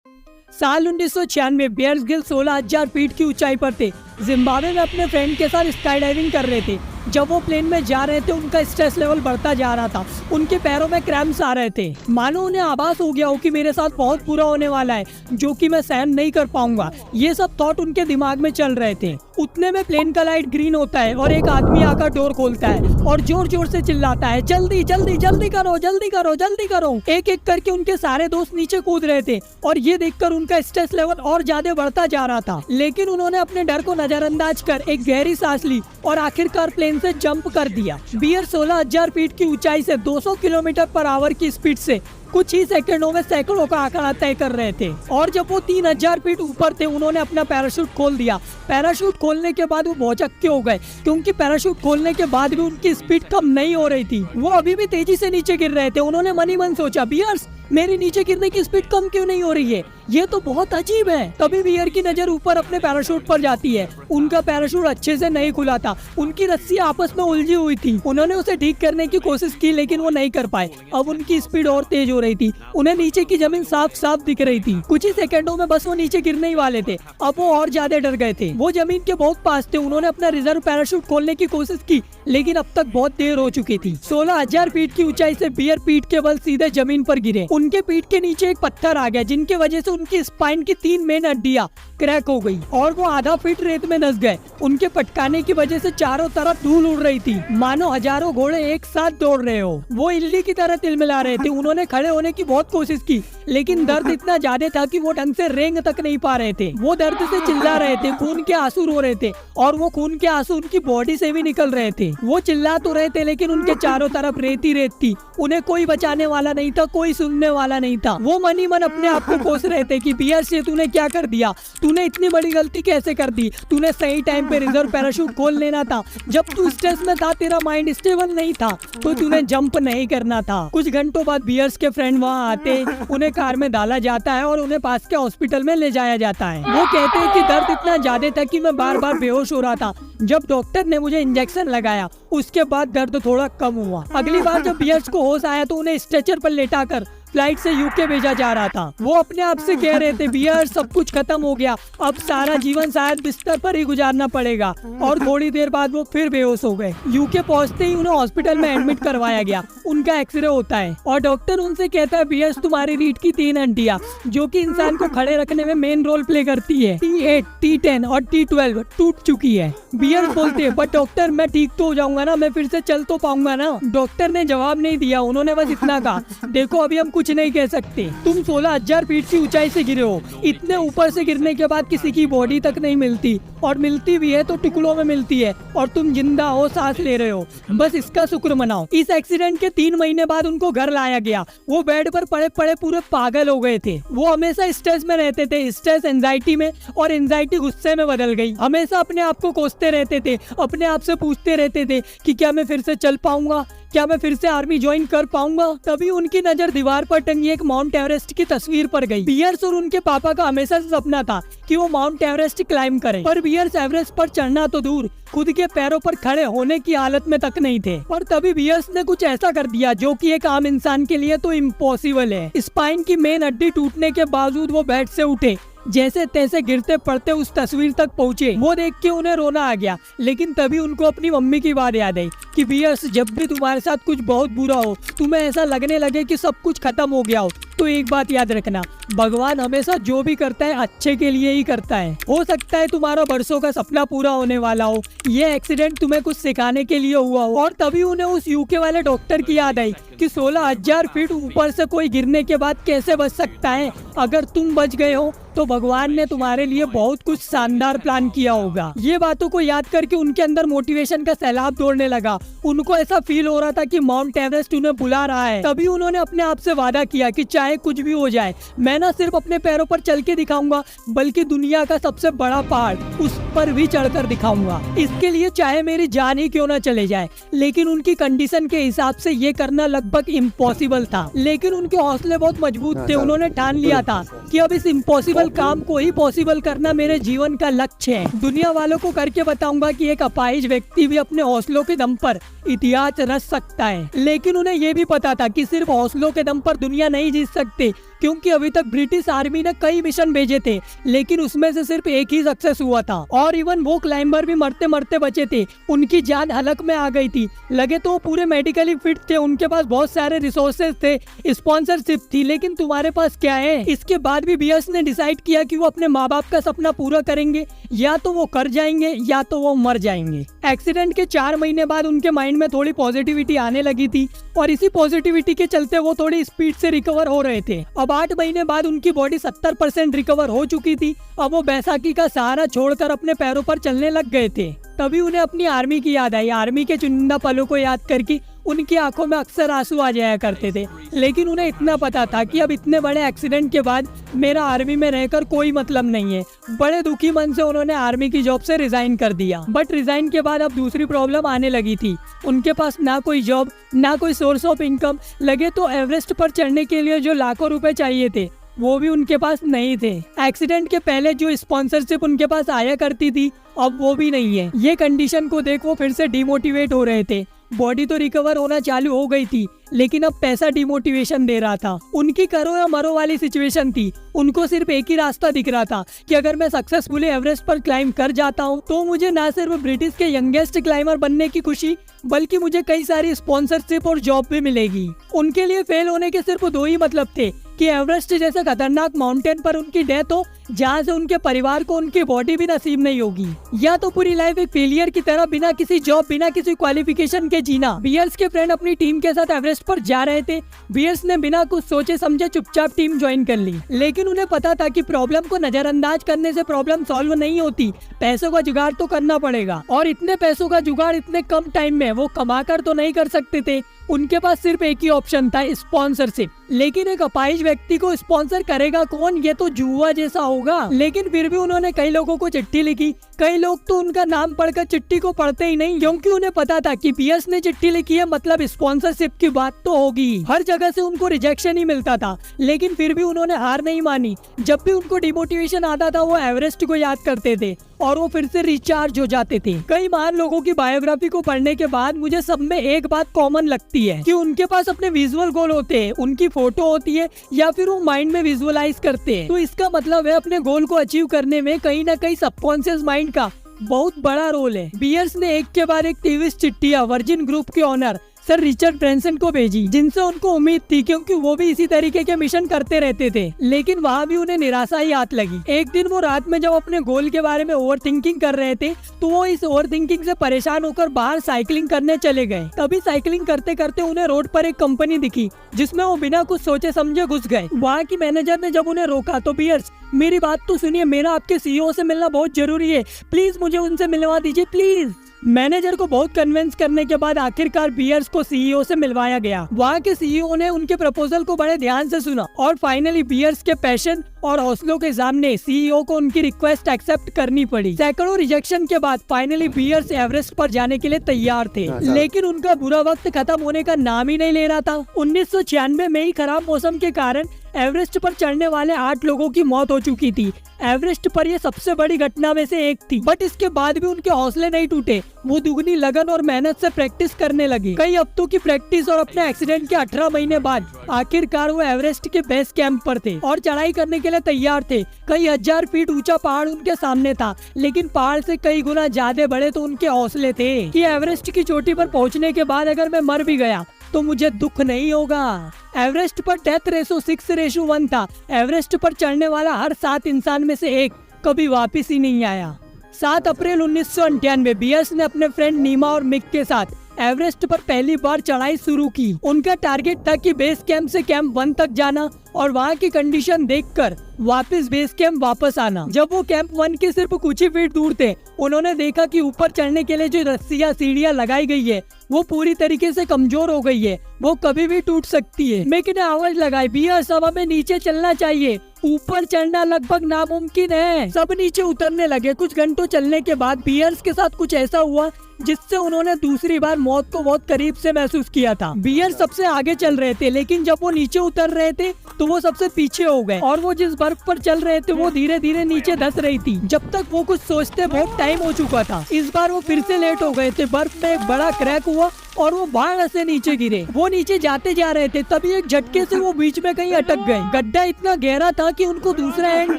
साल 1996 bears Gill 16,000 feet की ऊंचाई पर थे। जिम्बाब्वे में अपने फ्रेंड के साथ स्काई डाइविंग कर रहे थे। जब वो प्लेन में जा रहे थे उनका स्ट्रेस लेवल बढ़ता जा रहा था। उनके पैरों में क्रैम्प्स आ रहे थे, मानो उन्हें आभास हो गया हो कि मेरे साथ बहुत बुरा होने वाला है, जो कि मैं सहन नहीं कर पाऊंगा। ये सब थॉट उनके दिमाग में चल रहे थे। उतने में प्लेन का लाइट ग्रीन होता है और एक आदमी आकर डोर खोलता है और जोर जोर से चिल्लाता है, जल्दी जल्दी जल्दी करो, जल्दी करो, जल्दी करो। एक एक करके उनके सारे दोस्त नीचे कूद रहे थे और ये देखकर उनका स्ट्रेस लेवल और ज्यादा बढ़ता जा रहा था। लेकिन उन्होंने अपने डर को नजरअंदाज कर एक गहरी सांस ली और आखिरकार प्लेन से जंप कर दिया। बियर 16,000 फीट की ऊंचाई से 200 किलोमीटर पर आवर की स्पीड से कुछ ही सेकंडों में सैकड़ों का आंकड़ा तय कर रहे थे। और जब वो 3,000 फीट ऊपर थे उन्होंने अपना पैराशूट खोल दिया। पैराशूट खोलने के बाद वो भौचक्के हो गए, क्योंकि पैराशूट खोलने के बाद भी उनकी स्पीड कम नहीं हो रही थी। वो अभी भी तेजी से नीचे गिर रहे थे। उन्होंने मन ही मन सोचा, बियर्स मेरी नीचे गिरने की स्पीड कम क्यों नहीं हो रही है, ये तो बहुत अजीब है। तभी बियर की नजर ऊपर अपने पैराशूट पर जाती है। उनका पैराशूट अच्छे से नहीं खुला था, उनकी रस्सी आपस में उलझी हुई थी। उन्होंने उसे ठीक करने की कोशिश की लेकिन वो नहीं कर पाए। अब उनकी स्पीड और तेज हो रही थी। उन्हें नीचे की जमीन साफ साफ दिख रही थी। कुछ ही सेकंडों में बस वो नीचे गिरने ही वाले थे। अब वो और ज्यादा डर गए थे। वो जमीन के बहुत पास थे। उन्होंने अपना रिजर्व पैराशूट खोलने की कोशिश की लेकिन अब तक बहुत देर हो चुकी थी। 16,000 फीट की ऊंचाई से बियर पीठ के बल सीधे जमीन पर गिरे। उनके पीठ के नीचे एक पत्थर आ गया, जिनकी वजह से उनकी स्पाइन की 3 मेन हड्डियां क्रैक हो गई और वो आधा फीट रेत में धंस गए। उनके पटकाने की वजह से चारों तरफ धूल उड़ रही थी, मानो हजारों घोड़े एक साथ दौड़ रहे हो। वो इल्ली की तरह तिलमिला रहे थे। उन्होंने खड़े होने की बहुत कोशिश की लेकिन दर्द इतना ज्यादा था कि वो ढंग से रेंग तक नहीं पा रहे थे। वो दर्द से चिल्ला रहे थे, खून के आंसू रो रहे थे और वो खून के आंसू उनकी बॉडी से भी निकल रहे थे। वो चिल्ला तो रहे थे लेकिन उनके चारों तरफ रेत ही रेत थी। उन्हें कोई बचाने वाला नहीं था, कोई सुनने वाला नहीं था। वो मन ही मन अपने आप को कोस रहे थे कि बियर से तूने क्या कर दिया, तूने इतनी बड़ी गलती कैसे कर दी, तूने सही टाइम पे रिजर्व पैराशूट खोल लेना था। जब तू स्ट्रेस में था, तेरा माइंड स्टेबल नहीं था, तो तूने जंप नहीं करना था। कुछ घंटों बाद बियर्स के फ्रेंड वहाँ आते, उन्हें कार में डाला जाता है और उन्हें पास के हॉस्पिटल में ले जाया जाता है। वो कहते हैं कि दर्द इतना ज्यादा था कि मैं बार बार बेहोश हो रहा था। जब डॉक्टर ने मुझे इंजेक्शन लगाया उसके बाद दर्द थोड़ा कम हुआ। अगली बार जब बियर्स को होश आया तो उन्हें स्ट्रेचर पर लेटाकर फ्लाइट से यूके भेजा जा रहा था। वो अपने आप से कह रहे थे, बियर सब कुछ खत्म हो गया, अब सारा जीवन शायद बिस्तर पर ही गुजारना पड़ेगा। और थोड़ी देर बाद वो फिर बेहोश हो गए। यूके पहुंचते ही उन्हें हॉस्पिटल में एडमिट करवाया गया। उनका एक्सरे होता है और डॉक्टर उनसे कहता है, बियर्स तुम्हारी रीढ़ की 3 हड्डियां जो कि इंसान को खड़े रखने में मेन रोल प्ले करती है, T8, T10 और T12 टूट चुकी है। बियर्स बोलते हैं, बट डॉक्टर मैं ठीक तो हो जाऊंगा ना, मैं फिर से चल तो पाऊंगा ना। डॉक्टर ने जवाब नहीं दिया। उन्होंने बस इतना कहा, देखो अभी हम कुछ नहीं कह सकते, तुम 16,000 फीट की ऊंचाई से गिरे हो। इतने ऊपर से गिरने के बाद किसी की बॉडी तक नहीं मिलती, और मिलती भी है तो टुकड़ों में मिलती है, और तुम जिंदा हो, सांस ले रहे हो, बस इसका शुक्र मनाओ। इस एक्सीडेंट के 3 महीने बाद उनको घर लाया गया। वो बेड पर पड़े पड़े पूरे पागल हो गए थे। वो हमेशा स्ट्रेस में रहते थे, स्ट्रेस एंजाइटी में, और एंजाइटी गुस्से में बदल गई। हमेशा अपने आप को कोसते रहते थे, अपने आप से पूछते रहते थे कि क्या मैं फिर से चल पाऊंगा, क्या मैं फिर से आर्मी ज्वाइन कर पाऊंगा। तभी उनकी नजर दीवार पर टंगी एक माउंट एवरेस्ट की तस्वीर पर गई। बियर्स और उनके पापा का हमेशा से सपना था कि वो माउंट एवरेस्ट क्लाइंब करें, पर बियर्स एवरेस्ट पर चढ़ना तो दूर, खुद के पैरों पर खड़े होने की हालत में तक नहीं थे। और तभी बियर्स ने कुछ ऐसा कर दिया जो कि एक आम इंसान के लिए तो इम्पॉसिबल है। स्पाइन की मेन हड्डी टूटने के बावजूद वो बेड से उठे, जैसे तैसे गिरते पड़ते उस तस्वीर तक पहुँचे। वो देख के उन्हें रोना आ गया, लेकिन तभी उनको अपनी मम्मी की बात याद आई कि बियर्स जब भी तुम्हारे साथ कुछ बहुत बुरा हो, तुम्हें ऐसा लगने लगे कि सब कुछ खत्म हो गया हो, तो एक बात याद रखना, भगवान हमेशा जो भी करता है अच्छे के लिए ही करता है। हो सकता है तुम्हारा बरसों का सपना पूरा होने वाला हो, ये एक्सीडेंट तुम्हें कुछ सिखाने के लिए हुआ हो। और तभी उन्हें उस यूके वाले डॉक्टर की याद आई कि 16,000 फीट ऊपर से कोई गिरने के बाद कैसे बच सकता है। अगर तुम बच गए हो तो भगवान ने तुम्हारे लिए बहुत कुछ शानदार प्लान किया होगा। ये बातों को याद करके उनके अंदर मोटिवेशन का सैलाब दौड़ने लगा। उनको ऐसा फील हो रहा था कि माउंट एवरेस्ट उन्हें बुला रहा है। तभी उन्होंने अपने आप से वादा किया कि चाहे कुछ भी हो जाए, मैं न सिर्फ अपने पैरों पर चल के दिखाऊंगा, बल्कि दुनिया का सबसे बड़ा पहाड़ उस पर भी चढ़कर दिखाऊंगा। इसके लिए चाहे मेरी जान ही क्यों न चले जाए। लेकिन उनकी कंडीशन के हिसाब से ये करना लगभग इम्पॉसिबल था। लेकिन उनके हौसले बहुत मजबूत थे। उन्होंने ठान लिया था कि अब इस इम्पॉसिबल काम को ही पॉसिबल करना मेरे जीवन का लक्ष्य है। दुनिया वालों को करके बताऊंगा कि एक अपाहिज व्यक्ति भी अपने हौसलों के दम पर इतिहास रच सकता है। लेकिन उन्हें ये भी पता था कि सिर्फ हौसलों के दम पर दुनिया नहीं जीत सकते, क्योंकि अभी तक ब्रिटिश आर्मी ने कई मिशन भेजे थे, लेकिन उसमें से सिर्फ एक ही सक्सेस हुआ था। और इवन वो क्लाइंबर भी मरते मरते बचे थे, उनकी जान हलक में आ गई थी। लगे तो वो पूरे मेडिकली फिट थे, उनके पास बहुत सारे रिसोर्सेज थे, स्पॉन्सरशिप थी, लेकिन तुम्हारे पास क्या है? इसके बाद भी बियर्स ने डिसाइड किया कि वो अपने माँ बाप का सपना पूरा करेंगे, या तो वो कर जाएंगे या तो वो मर जाएंगे। एक्सीडेंट के 4 महीने बाद उनके माइंड में थोड़ी पॉजिटिविटी आने लगी थी, और इसी पॉजिटिविटी के चलते वो थोड़ी स्पीड से रिकवर हो रहे थे। अब 8 महीने बाद उनकी बॉडी 70% रिकवर हो चुकी थी। अब वो बैसाखी का सहारा छोड़कर अपने पैरों पर चलने लग गए थे। तभी उन्हें अपनी आर्मी की याद आई। आर्मी के चुनिंदा पलों को याद करके उनकी आंखों में अक्सर आंसू आ जाया करते थे, लेकिन उन्हें इतना पता था कि अब इतने बड़े एक्सीडेंट के बाद मेरा आर्मी में रहकर कोई मतलब नहीं है। बड़े दुखी मन से उन्होंने आर्मी की जॉब से रिजाइन कर दिया। बट रिजाइन के बाद अब दूसरी प्रॉब्लम आने लगी थी। उनके पास ना कोई जॉब, ना कोई सोर्स ऑफ इनकम। लगे तो एवरेस्ट पर चढ़ने के लिए जो लाखों रुपए चाहिए थे, वो भी उनके पास नहीं थे। एक्सीडेंट के पहले जो स्पॉन्सरशिप उनके पास आया करती थी, अब वो भी नहीं है। ये कंडीशन को देख वो फिर से डिमोटिवेट हो रहे थे। बॉडी तो रिकवर होना चालू हो गई थी, लेकिन अब पैसा डिमोटिवेशन दे रहा था। उनकी करो या मरो वाली सिचुएशन थी। उनको सिर्फ एक ही रास्ता दिख रहा था कि अगर मैं सक्सेसफुली एवरेस्ट पर क्लाइंब कर जाता हूँ, तो मुझे ना सिर्फ ब्रिटिश के यंगेस्ट क्लाइंबर बनने की खुशी, बल्कि मुझे कई सारी स्पॉन्सरशिप और जॉब भी मिलेगी। उनके लिए फेल होने के सिर्फ 2 ही मतलब थे कि एवरेस्ट जैसे खतरनाक माउंटेन पर उनकी डेथ हो, जहाँ से उनके परिवार को उनकी बॉडी भी नसीब नहीं होगी, या तो पूरी लाइफ एक फेलियर की तरह बिना किसी जॉब, बिना किसी क्वालिफिकेशन के जीना। बियर्स के फ्रेंड अपनी टीम के साथ एवरेस्ट पर जा रहे थे। बियर्स ने बिना कुछ सोचे समझे चुपचाप टीम ज्वाइन कर ली, लेकिन उन्हें पता था कि प्रॉब्लम को नजरअंदाज करने से प्रॉब्लम सॉल्व नहीं होती। पैसों का जुगाड़ तो करना पड़ेगा, और इतने पैसों का जुगाड़ इतने कम टाइम में वो कमा कर तो नहीं कर सकते थे। उनके पास सिर्फ एक ही ऑप्शन था, स्पॉन्सरशिप। लेकिन एक अपाहिज व्यक्ति को स्पॉन्सर करेगा कौन? ये तो जुआ जैसा होगा। लेकिन फिर भी उन्होंने कई लोगों को चिट्ठी लिखी। कई लोग तो उनका नाम पढ़कर चिट्ठी को पढ़ते ही नहीं, क्योंकि उन्हें पता था कि बियर्स ने चिट्ठी लिखी है, मतलब स्पॉन्सरशिप की बात तो होगी। हर जगह से उनको रिजेक्शन ही मिलता था, लेकिन फिर भी उन्होंने हार नहीं मानी। जब भी उनको डिमोटिवेशन आता था, वो एवरेस्ट को याद करते थे और वो फिर से रिचार्ज हो जाते थे। कई महान लोगों की बायोग्राफी को पढ़ने के बाद मुझे सब में एक बात कॉमन लगती है कि उनके पास अपने विजुअल गोल होते हैं, उनकी फोटो होती है, या फिर वो माइंड में विजुअलाइज करते हैं। तो इसका मतलब है अपने गोल को अचीव करने में कहीं ना कहीं सबकॉन्शियस माइंड का बहुत बड़ा रोल है। बियर्स ने एक के बाद एक 23 चिट्ठियां वर्जिन ग्रुप के ऑनर सर रिचर्ड ब्रैंसन को भेजी, जिनसे उनको उम्मीद थी, क्योंकि वो भी इसी तरीके के मिशन करते रहते थे। लेकिन वहाँ भी उन्हें निराशा ही हाथ लगी। एक दिन वो रात में जब अपने गोल के बारे में ओवर थिंकिंग कर रहे थे, तो वो इस ओवर थिंकिंग से परेशान होकर बाहर साइकिलिंग करने चले गए। तभी साइकिलिंग करते करते उन्हें रोड पर एक कंपनी दिखी, जिसमें वो बिना कुछ सोचे समझे घुस गए। वहाँ की मैनेजर ने जब उन्हें रोका तो बियर्स, मेरी बात तो सुनिए, मेरा आपके सीईओ से मिलना बहुत जरूरी है, प्लीज मुझे उनसे मिलवा दीजिए प्लीज। मैनेजर को बहुत कन्विंस करने के बाद आखिरकार बियर्स को सीईओ से मिलवाया गया। वहाँ के सीईओ ने उनके प्रपोजल को बड़े ध्यान से सुना और फाइनली बियर्स के पैशन और हौसलों के सामने सीईओ को उनकी रिक्वेस्ट एक्सेप्ट करनी पड़ी। सैकड़ों रिजेक्शन के बाद फाइनली बियर्स एवरेस्ट पर जाने के लिए तैयार थे, लेकिन उनका बुरा वक्त खत्म होने का नाम ही नहीं ले रहा था। 1996 में ही खराब मौसम के कारण एवरेस्ट पर चढ़ने वाले 8 लोगों की मौत हो चुकी थी। एवरेस्ट पर यह सबसे बड़ी घटना में से एक थी, बट इसके बाद भी उनके हौसले नहीं टूटे। वो दुगनी लगन और मेहनत से प्रैक्टिस करने लगे। कई हफ्तों की प्रैक्टिस और अपने एक्सीडेंट के 18 महीने बाद आखिरकार वो एवरेस्ट के बेस कैंप पर थे और चढ़ाई करने के लिए तैयार थे। कई हजार फीट ऊंचा पहाड़ उनके सामने था, लेकिन पहाड़ से कई गुना ज्यादा बड़े तो उनके हौसले थे कि एवरेस्ट की चोटी पर पहुंचने के बाद अगर मैं मर भी गया तो मुझे दुख नहीं होगा। एवरेस्ट पर डेथ रेशो 6:1 था। एवरेस्ट पर चढ़ने वाला हर 7 इंसान में से एक कभी वापस ही नहीं आया। 7 अप्रैल 1998 बियर्स ने अपने फ्रेंड नीमा और मिक के साथ एवरेस्ट पर पहली बार चढ़ाई शुरू की। उनका टारगेट था कि बेस कैंप से कैंप 1 तक जाना और वहाँ की कंडीशन देखकर वापस बेस कैंप वापस आना। जब वो कैंप 1 के सिर्फ कुछ ही फीट दूर थे, उन्होंने देखा कि ऊपर चढ़ने के लिए जो रस्सियाँ सीढ़ियाँ लगाई गई है वो पूरी तरीके से कमजोर हो गई है, वो कभी भी टूट सकती है। मिक ने आवाज लगाई, बियर्स अब हमें नीचे चलना चाहिए, ऊपर चढ़ना लगभग नामुमकिन है। सब नीचे उतरने लगे। कुछ घंटों चलने के बाद बियर्स के साथ कुछ ऐसा हुआ जिससे उन्होंने दूसरी बार मौत को बहुत करीब से महसूस किया था। बियर्स सबसे आगे चल रहे थे, लेकिन जब वो नीचे उतर रहे थे तो वो सबसे पीछे हो गए और वो जिस बर्फ पर चल रहे थे वो धीरे धीरे नीचे धंस रही थी। जब तक वो कुछ सोचते बहुत टाइम हो चुका था। इस बार वो फिर से लेट हो गए थे। बर्फ में एक बड़ा क्रैक हुआ और वो बाहर से नीचे गिरे। वो नीचे जाते जा रहे थे, तभी एक झटके से वो बीच में कहीं अटक गए। गड्ढा इतना गहरा था कि उनको दूसरा एंड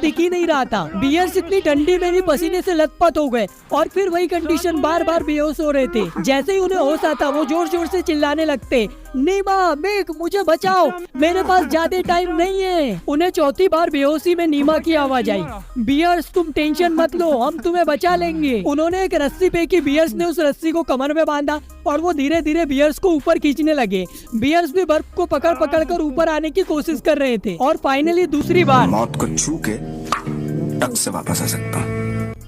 दिख ही नहीं रहा था। बियर्स इतनी ठंडी में भी पसीने से लथपथ हो गए और फिर वही कंडीशन, बार बार बेहोश हो रहे थे। जैसे ही उन्हें होश आता वो जोर जोर से चिल्लाने लगते, नीमा, मिक, मुझे बचाओ, मेरे पास ज्यादा टाइम नहीं है। उन्हें चौथी बार बेहोशी में नीमा की आवाज आई, बियर्स तुम टेंशन मत लो, हम तुम्हें बचा लेंगे। उन्होंने एक रस्सी फेंकी, बियर्स ने उस रस्सी को कमर में बांधा और वो धीरे धीरे बियर्स को ऊपर खींचने लगे। बियर्स भी बर्फ को पकड़ पकड़ कर ऊपर आने की कोशिश कर रहे थे और फाइनली दूसरी बार मौत को छू के टक से वापस आ सकता हूँ।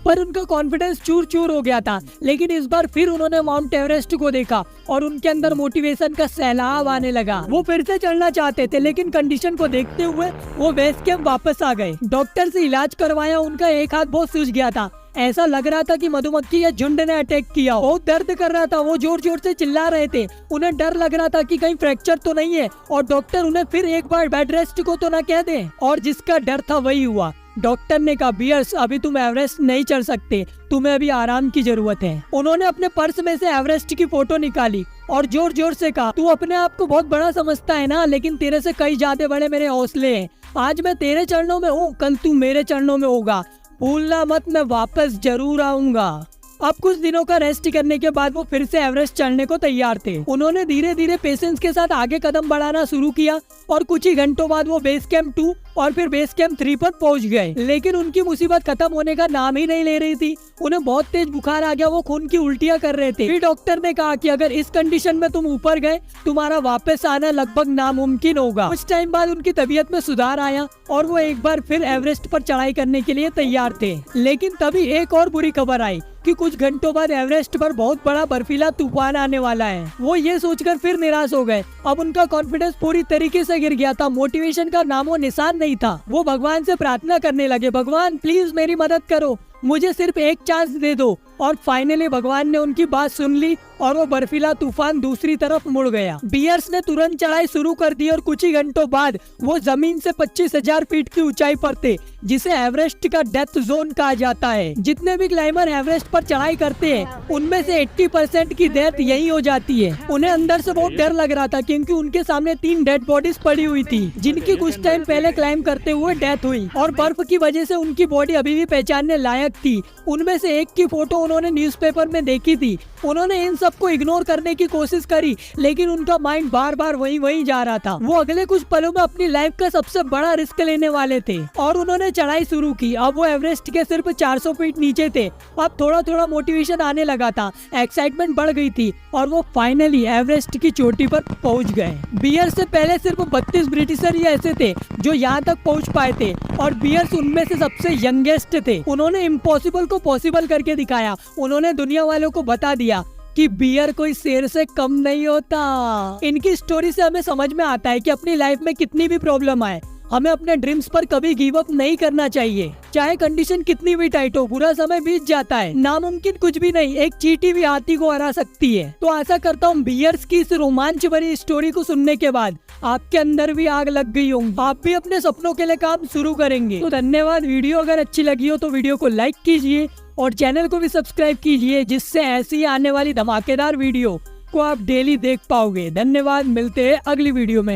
पर उनका कॉन्फिडेंस चूर चूर हो गया था। लेकिन इस बार फिर उन्होंने माउंट एवरेस्ट को देखा और उनके अंदर मोटिवेशन का सैलाब आने लगा। वो फिर से चढ़ना चाहते थे, लेकिन कंडीशन को देखते हुए वो बेस कैंप वापस आ गए। डॉक्टर से इलाज करवाया, उनका एक हाथ बहुत सूज गया था। ऐसा लग रहा था कि मधुमक्खी या झुंड ने अटैक किया। बहुत दर्द कर रहा था, वो जोर जोर से चिल्ला रहे थे। उन्हें डर लग रहा था कि कहीं फ्रैक्चर तो नहीं है और डॉक्टर उन्हें फिर एक बार बेड रेस्ट को तो ना कह दे। और जिसका डर था वही हुआ। डॉक्टर ने कहा, बियर्स अभी तुम एवरेस्ट नहीं चढ़ सकते, तुम्हें अभी आराम की जरूरत है। उन्होंने अपने पर्स में से एवरेस्ट की फोटो निकाली और जोर जोर से कहा, तू अपने आप को बहुत बड़ा समझता है ना, लेकिन तेरे से कई ज्यादा बड़े मेरे हौसले हैं। आज मैं तेरे चरणों में हूँ, कल तू मेरे चरणों में होगा। भूलना मत, मैं वापस जरूर आऊंगा। अब कुछ दिनों का रेस्ट करने के बाद वो फिर से एवरेस्ट चढ़ने को तैयार थे। उन्होंने धीरे धीरे पेशेंस के साथ आगे कदम बढ़ाना शुरू किया और कुछ ही घंटों बाद वो बेस कैंप 2 और फिर बेस कैंप 3 पर पहुंच गए। लेकिन उनकी मुसीबत खत्म होने का नाम ही नहीं ले रही थी। उन्हें बहुत तेज बुखार आ गया, वो खून की उल्टियां कर रहे थे। फिर डॉक्टर ने कहा कि अगर इस कंडीशन में तुम ऊपर गए, तुम्हारा वापस आना लगभग नामुमकिन होगा। कुछ टाइम बाद उनकी तबीयत में सुधार आया और वो एक बार फिर एवरेस्ट पर चढ़ाई करने के लिए तैयार थे। लेकिन तभी एक और बुरी खबर आई कि कुछ घंटों बाद एवरेस्ट पर बहुत बड़ा बर्फीला तूफान आने वाला है। वो ये सोचकर फिर निराश हो गए। अब उनका कॉन्फिडेंस पूरी तरीके से गिर गया था, मोटिवेशन का नामो निशान नहीं था। वो भगवान से प्रार्थना करने लगे, भगवान प्लीज मेरी मदद करो, मुझे सिर्फ एक चांस दे दो। और फाइनली भगवान ने उनकी बात सुन ली और वो बर्फीला तूफान दूसरी तरफ मुड़ गया। बियर्स ने तुरंत चढ़ाई शुरू कर दी और कुछ ही घंटों बाद वो जमीन से 25,000 फीट की ऊंचाई पर थे, जिसे एवरेस्ट का डेथ जोन कहा जाता है। जितने भी क्लाइमर एवरेस्ट पर चढ़ाई करते हैं, उनमें से 80% की डेथ यही हो जाती है। उन्हें अंदर से बहुत डर लग रहा था, क्योंकि उनके सामने 3 डेड बॉडीज पड़ी हुई थी, जिनकी कुछ टाइम पहले क्लाइंब करते हुए डेथ हुई और बर्फ की वजह से उनकी बॉडी अभी भी पहचानने लायक थी। उनमें से एक की फोटो उन्होंने न्यूज़पेपर में देखी थी। उन्होंने इन सबको इग्नोर करने की कोशिश करी, लेकिन उनका माइंड बार बार वहीं जा रहा था। वो अगले कुछ पलों में अपनी लाइफ का सबसे बड़ा रिस्क लेने वाले थे और उन्होंने चढ़ाई शुरू की। अब वो एवरेस्ट के सिर्फ 400 फीट नीचे थे। अब थोड़ा थोड़ा मोटिवेशन आने लगा था, एक्साइटमेंट बढ़ गई थी और वो फाइनली एवरेस्ट की चोटी पर पहुंच गए। बियर से पहले सिर्फ 32 ब्रिटिशर ही ऐसे थे जो यहाँ तक पहुँच पाए थे और बियर्स उनमें से सबसे यंगेस्ट थे। उन्होंने इम्पॉसिबल को पॉसिबल करके दिखाया। उन्होंने दुनिया वालों को बता दिया कि बियर कोई शेर से कम नहीं होता। इनकी स्टोरी से हमें समझ में आता है कि अपनी लाइफ में कितनी भी प्रॉब्लम आए, हमें अपने ड्रीम्स पर कभी गिव अप नहीं करना चाहिए। चाहे कंडीशन कितनी भी टाइट हो, बुरा समय बीत जाता है, नामुमकिन कुछ भी नहीं, एक चींटी भी हाथी को हरा सकती है। तो आशा करता हूँ बियर्स की इस रोमांच भरी स्टोरी को सुनने के बाद आपके अंदर भी आग लग गई होगी, आप भी अपने सपनों के लिए काम शुरू करेंगे। तो धन्यवाद। वीडियो अगर अच्छी लगी हो तो वीडियो को लाइक कीजिए और चैनल को भी सब्सक्राइब कीजिए, जिससे ऐसी आने वाली धमाकेदार वीडियो को आप डेली देख पाओगे। धन्यवाद, मिलते हैं अगली वीडियो में।